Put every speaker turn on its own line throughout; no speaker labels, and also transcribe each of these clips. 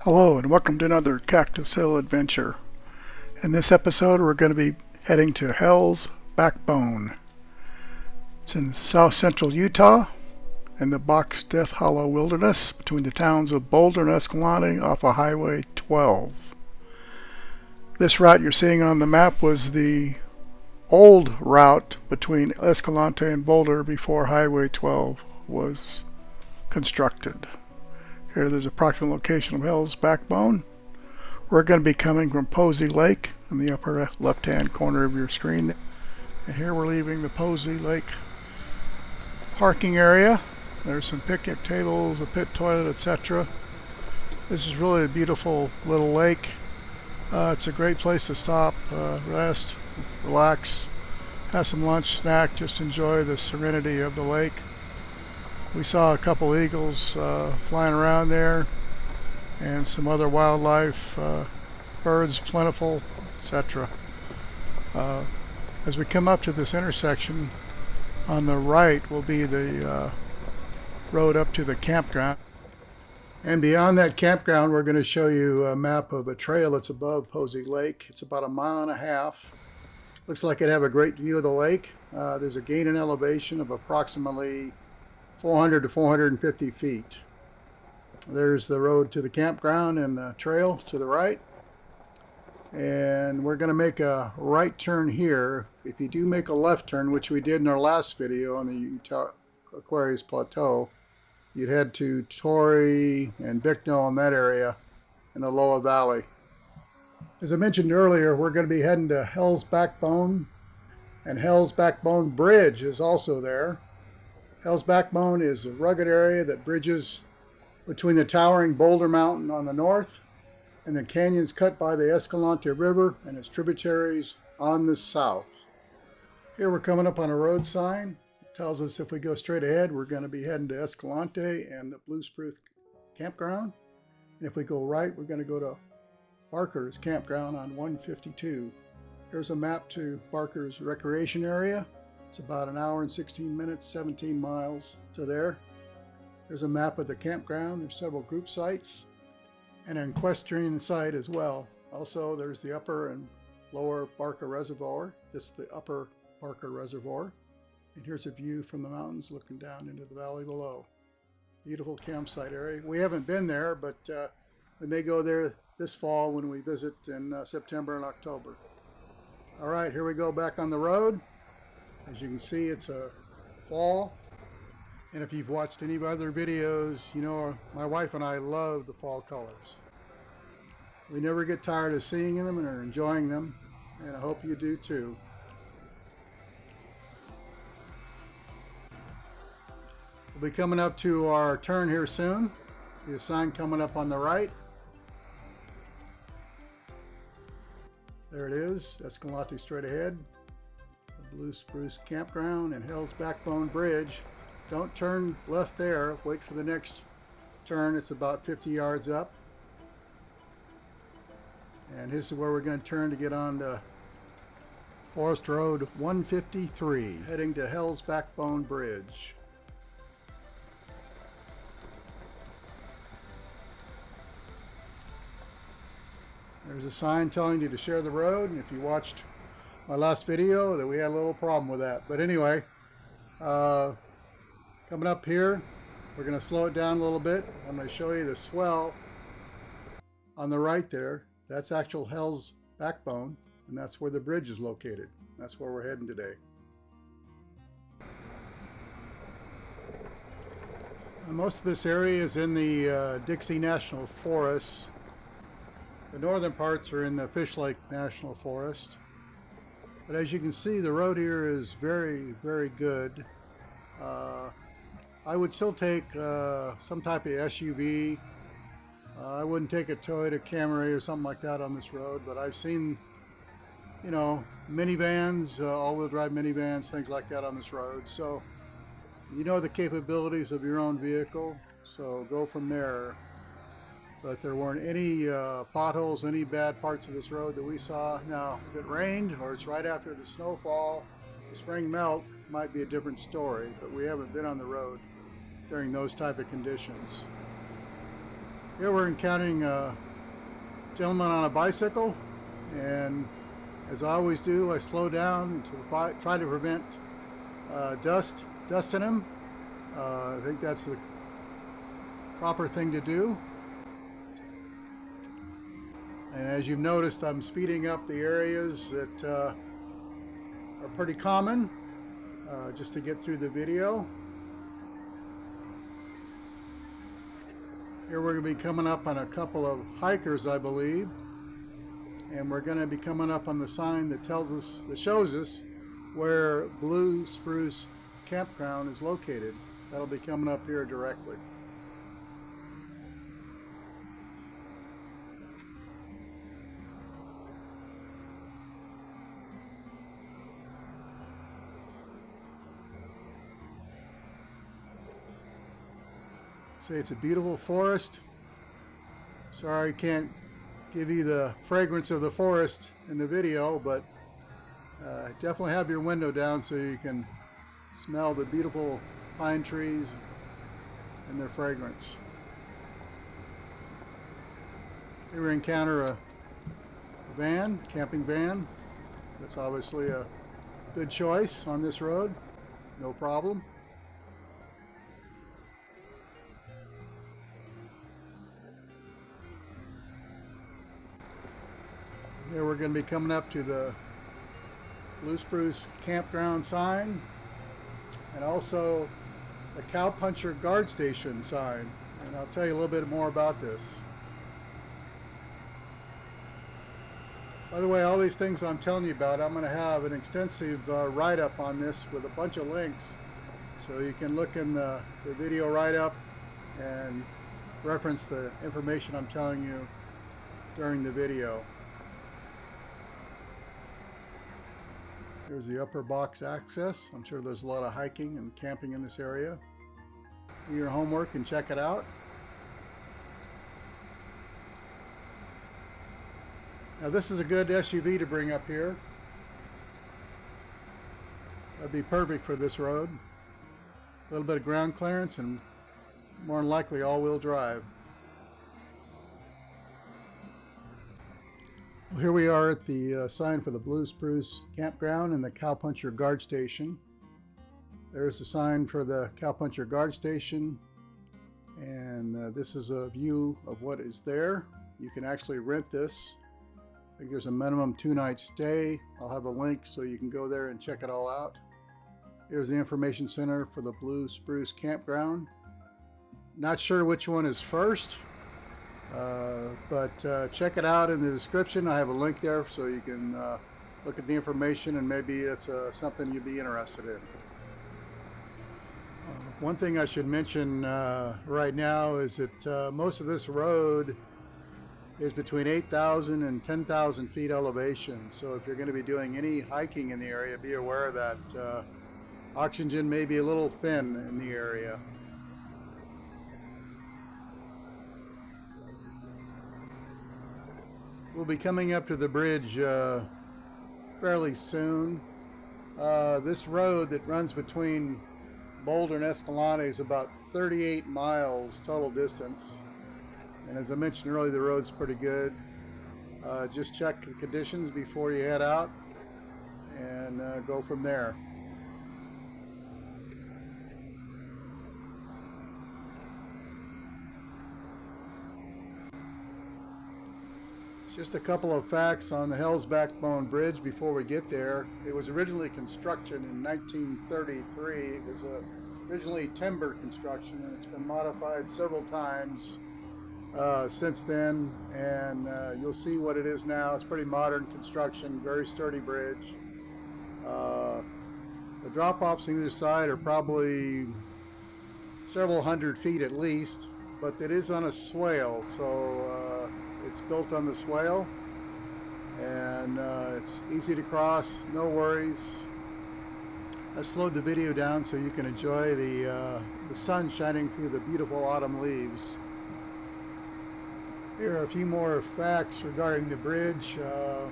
Hello and welcome to another Cactus Hill adventure. In this episode we're going to be heading to Hell's Backbone. It's in south central Utah in the Box Death Hollow Wilderness between the towns of Boulder and Escalante off of Highway 12. This route you're seeing on the map was the old route between Escalante and Boulder before Highway 12 was constructed. Here there's approximate location of Hell's Backbone. We're going to be coming from Posey Lake in the upper left hand corner of your screen. And here we're leaving the Posey Lake parking area. There's some picnic tables, a pit toilet, etc. This is really a beautiful little lake. It's a great place to stop, rest, relax, have some lunch, snack, just enjoy the serenity of the lake. We saw a couple eagles flying around there and some other wildlife, birds plentiful, etc. As we come up to this intersection, on the right will be the road up to the campground. And beyond that campground, we're going to show you a map of a trail that's above Posey Lake. It's about 1.5 miles. Looks like it'd have a great view of the lake. There's a gain in elevation of approximately 400 to 450 feet. There's the road to the campground and the trail to the right. And we're going to make a right turn here. If you do make a left turn, which we did in our last video on the Utah Aquarius Plateau, you'd head to Torrey and Bicknell in that area in the Loa Valley. As I mentioned earlier, we're going to be heading to Hell's Backbone, and Hell's Backbone Bridge is also there. Hell's Backbone is a rugged area that bridges between the towering Boulder Mountain on the north and the canyons cut by the Escalante River and its tributaries on the south. Here we're coming up on a road sign. It tells us if we go straight ahead, we're going to be heading to Escalante and the Blue Spruce Campground. And if we go right, we're going to go to Barker's Campground on 152. Here's a map to Barker's recreation area. It's about 1 hour and 16 minutes, 17 miles to there. There's a map of the campground. There's several group sites and an equestrian site as well. Also, there's the upper and lower Barker Reservoir. This is the upper Barker Reservoir. And here's a view from the mountains looking down into the valley below. Beautiful campsite area. We haven't been there, but we may go there this fall when we visit in September and October. All right, here we go back on the road. As you can see, it's a fall, and if you've watched any of our other videos, you know my wife and I love the fall colors. We never get tired of seeing them and are enjoying them, and I hope you do too. We'll be coming up to our turn here soon. There's a sign coming up on the right. There it is, Escalante straight ahead. Blue Spruce Campground and Hell's Backbone Bridge. Don't turn left there. Wait for the next turn. It's about 50 yards up. And this is where we're going to turn to get on to Forest Road 153, heading to Hell's Backbone Bridge. There's a sign telling you to share the road, and if you watched my last video that we had a little problem with that. But anyway, coming up here, we're going to slow it down a little bit. I'm going to show you the swell on the right there. That's actual Hell's Backbone, and that's where the bridge is located. That's where we're heading today. Most of this area is in the Dixie National Forest. The northern parts are in the Fish Lake National Forest. But as you can see, the road here is very, very good. I would still take some type of SUV. I wouldn't take a Toyota Camry or something like that on this road, but I've seen, you know, minivans, all-wheel drive minivans, things like that on this road. So you know the capabilities of your own vehicle, so go from there. But there weren't any potholes, any bad parts of this road that we saw. Now, if it rained or it's right after the snowfall, the spring melt, might be a different story, but we haven't been on the road during those type of conditions. Here we're encountering a gentleman on a bicycle, and as I always do, I slow down to try to prevent dust in him. I think that's the proper thing to do. And as you've noticed, I'm speeding up the areas that are pretty common just to get through the video. Here we're going to be coming up on a couple of hikers, I believe, and we're going to be coming up on the sign that shows us where Blue Spruce Campground is located. That'll be coming up here directly. Say it's a beautiful forest. Sorry I can't give you the fragrance of the forest in the video, but definitely have your window down so you can smell the beautiful pine trees and their fragrance. Here we encounter a camping van. That's obviously a good choice on this road, no problem. Here we're going to be coming up to the Blue Spruce Campground sign and also the Cowpuncher Guard Station sign, and I'll tell you a little bit more about this. By the way, all these things I'm telling you about, I'm going to have an extensive write-up on this with a bunch of links, so you can look in the video write-up and reference the information I'm telling you during the video. Here's the upper box access. I'm sure there's a lot of hiking and camping in this area. Do your homework and check it out. Now this is a good SUV to bring up here. That'd be perfect for this road. A little bit of ground clearance and more than likely all-wheel drive. Well, here we are at the sign for the Blue Spruce Campground and the Cowpuncher Guard Station. There's the sign for the Cowpuncher Guard Station, and this is a view of what is there. You can actually rent this. I think there's a minimum 2-night stay. I'll have a link so you can go there and check it all out. Here's the information center for the Blue Spruce Campground. Not sure which one is first. But check it out in the description. I have a link there so you can look at the information, and maybe it's something you'd be interested in. One thing I should mention right now is that most of this road is between 8,000 and 10,000 feet elevation. So if you're going to be doing any hiking in the area, be aware that oxygen may be a little thin in the area. We'll be coming up to the bridge fairly soon. This road that runs between Boulder and Escalante is about 38 miles total distance. And as I mentioned earlier, the road's pretty good. Just check the conditions before you head out and go from there. Just a couple of facts on the Hell's Backbone Bridge before we get there. It was originally constructed in 1933. It was originally timber construction, and it's been modified several times since then, and you'll see what it is now. It's pretty modern construction, very sturdy bridge. The drop-offs on either side are probably several hundred feet at least, but it is on a swale, so it's built on the swale, and it's easy to cross, no worries. I've slowed the video down so you can enjoy the sun shining through the beautiful autumn leaves. Here are a few more facts regarding the bridge. The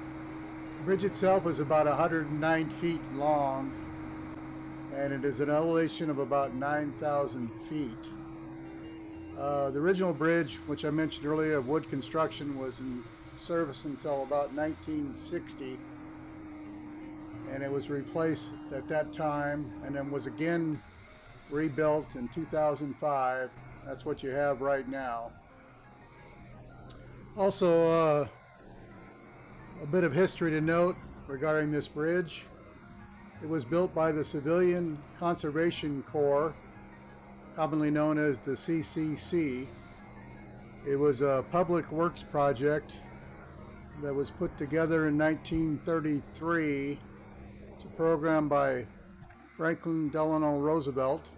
bridge itself is about 109 feet long, and it is an elevation of about 9,000 feet. The original bridge, which I mentioned earlier, of wood construction, was in service until about 1960, and it was replaced at that time and then was again rebuilt in 2005. That's what you have right now. Also, a bit of history to note regarding this bridge. It was built by the Civilian Conservation Corps, commonly known as the CCC. It was a public works project that was put together in 1933. It's a program by Franklin Delano Roosevelt,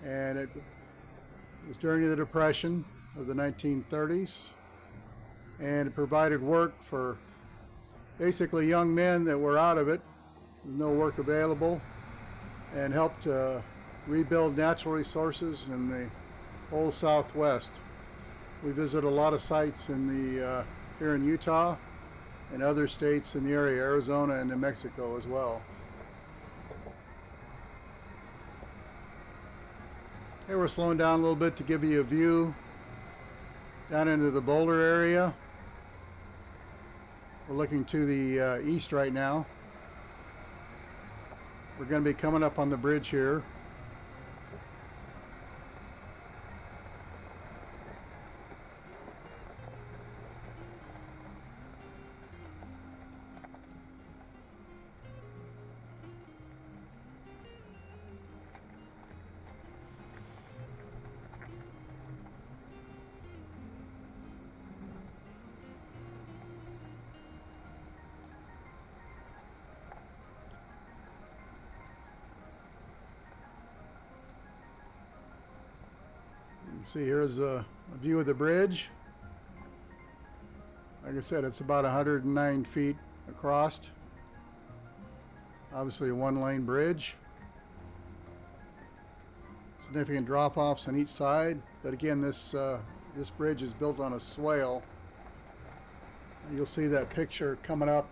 and it was during the Depression of the 1930s, and it provided work for basically young men that were out of it, with no work available, and helped rebuild natural resources in the whole Southwest. We visit a lot of sites in the here in Utah and other states in the area, Arizona and New Mexico as well. Hey, we're slowing down a little bit to give you a view down into the Boulder area. We're looking to the east right now. We're going to be coming up on the bridge here. You can see here's a view of the bridge. Like I said, it's about 109 feet across. Obviously a one-lane bridge. Significant drop-offs on each side, but again, this bridge is built on a swale. You'll see that picture coming up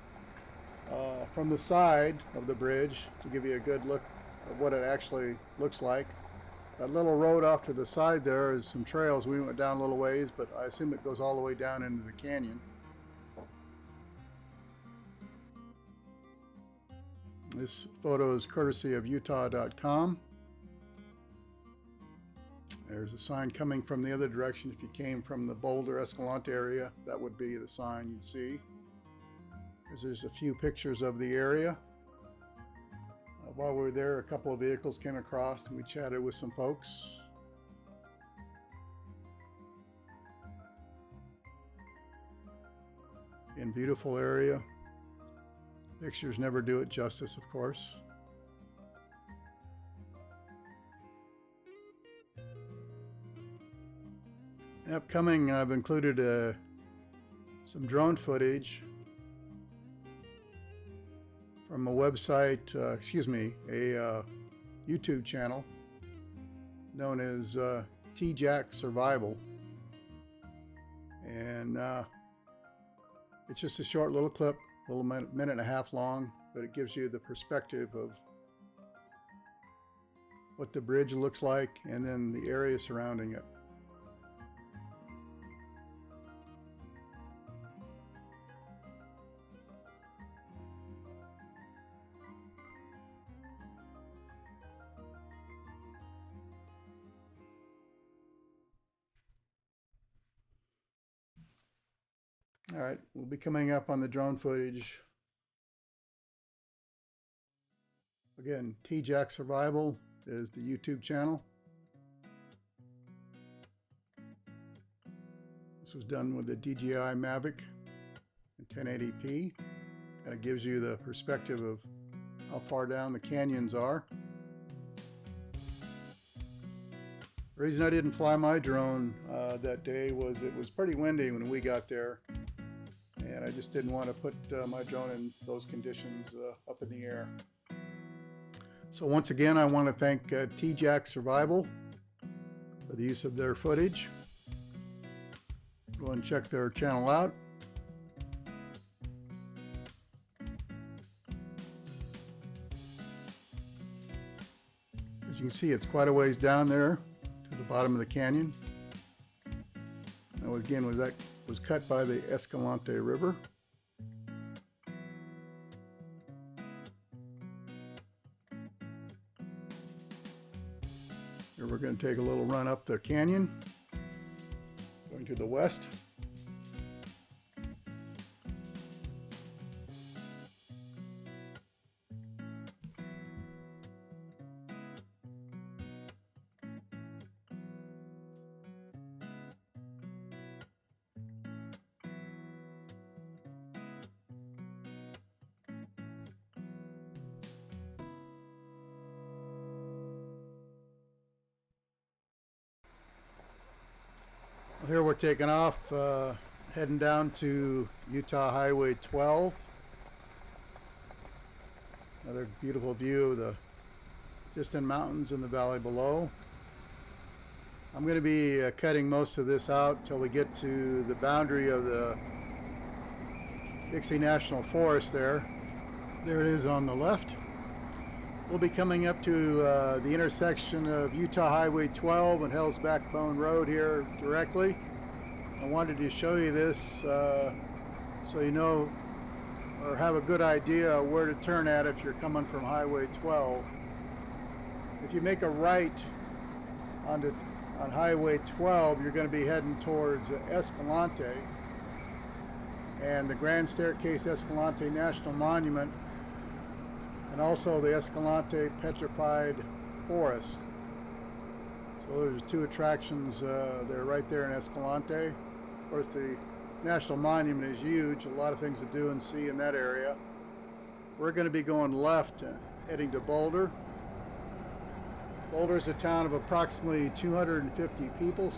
from the side of the bridge to give you a good look at what it actually looks like. That little road off to the side there is some trails. We went down a little ways, but I assume it goes all the way down into the canyon. This photo is courtesy of Utah.com. There's a sign coming from the other direction. If you came from the Boulder, Escalante area, that would be the sign you'd see. There's a few pictures of the area. While we were there, a couple of vehicles came across and we chatted with some folks. In beautiful area. Pictures never do it justice, of course. And upcoming, I've included some drone footage from a website, a YouTube channel known as TJack Survival. And it's just a short little clip, a little minute and a half long, but it gives you the perspective of what the bridge looks like and then the area surrounding it. All right, we'll be coming up on the drone footage. Again, TJack Survival is the YouTube channel. This was done with the DJI Mavic in 1080p. And it gives you the perspective of how far down the canyons are. The reason I didn't fly my drone that day was it was pretty windy when we got there. And I just didn't want to put my drone in those conditions up in the air. So once again, I want to thank TJack Survival for the use of their footage. Go and check their channel out. As you can see, it's quite a ways down there to the bottom of the canyon. was cut by the Escalante River. Here we're going to take a little run up the canyon, going to the west. Here we're taking off, heading down to Utah Highway 12. Another beautiful view of the distant mountains in the valley below. I'm going to be cutting most of this out till we get to the boundary of the Dixie National Forest there. There it is on the left. We'll be coming up to the intersection of Utah Highway 12 and Hell's Backbone Road here directly. I wanted to show you this so you know or have a good idea where to turn at if you're coming from Highway 12. If you make a right on Highway 12, you're going to be heading towards Escalante and the Grand Staircase Escalante National Monument, and also the Escalante Petrified Forest. So there's two attractions they're right there in Escalante. Of course, the National Monument is huge, a lot of things to do and see in that area. We're going to be going left, heading to Boulder. Boulder is a town of approximately 250 people.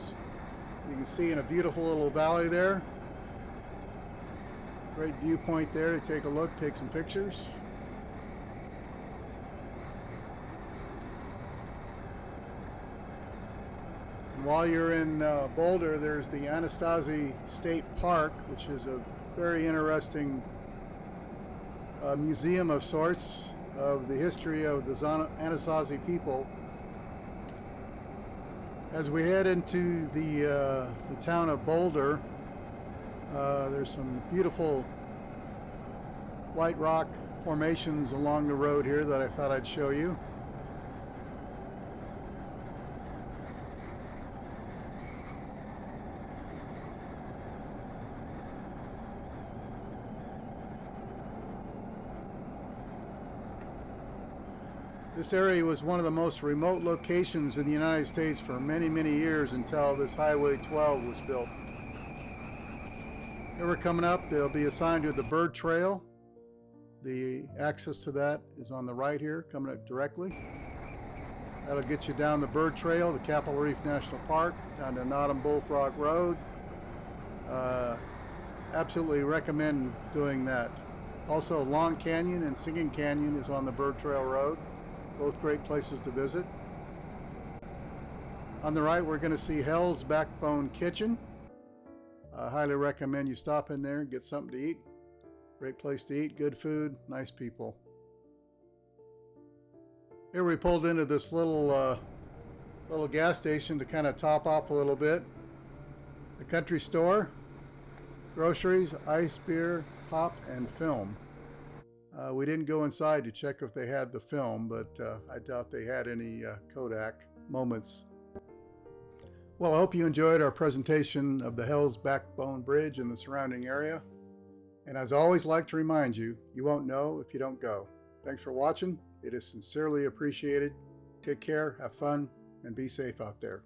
You can see in a beautiful little valley there. Great viewpoint there to take a look, take some pictures. While you're in Boulder, there's the Anasazi State Park, which is a very interesting museum of sorts of the history of the Anasazi people. As we head into the town of Boulder, there's some beautiful white rock formations along the road here that I thought I'd show you. This area was one of the most remote locations in the United States for many, many years until this Highway 12 was built. Here we're coming up, they'll be assigned to the bird trail. The access to that is on the right here, coming up directly. That'll get you down the bird trail, the Capitol Reef National Park, down to Nottingham Bullfrog Road. Absolutely recommend doing that. Also, Long Canyon and Singing Canyon is on the bird trail road. Both great places to visit. On the right, we're going to see Hell's Backbone Kitchen. I highly recommend you stop in there and get something to eat. Great place to eat, good food, nice people. Here we pulled into this little gas station to kind of top off a little bit. The country store, groceries, ice, beer, pop, and film. We didn't go inside to check if they had the film, but I doubt they had any Kodak moments. Well, I hope you enjoyed our presentation of the Hell's Backbone Bridge and the surrounding area. And as I always like to remind you, you won't know if you don't go. Thanks for watching. It is sincerely appreciated. Take care, have fun, and be safe out there.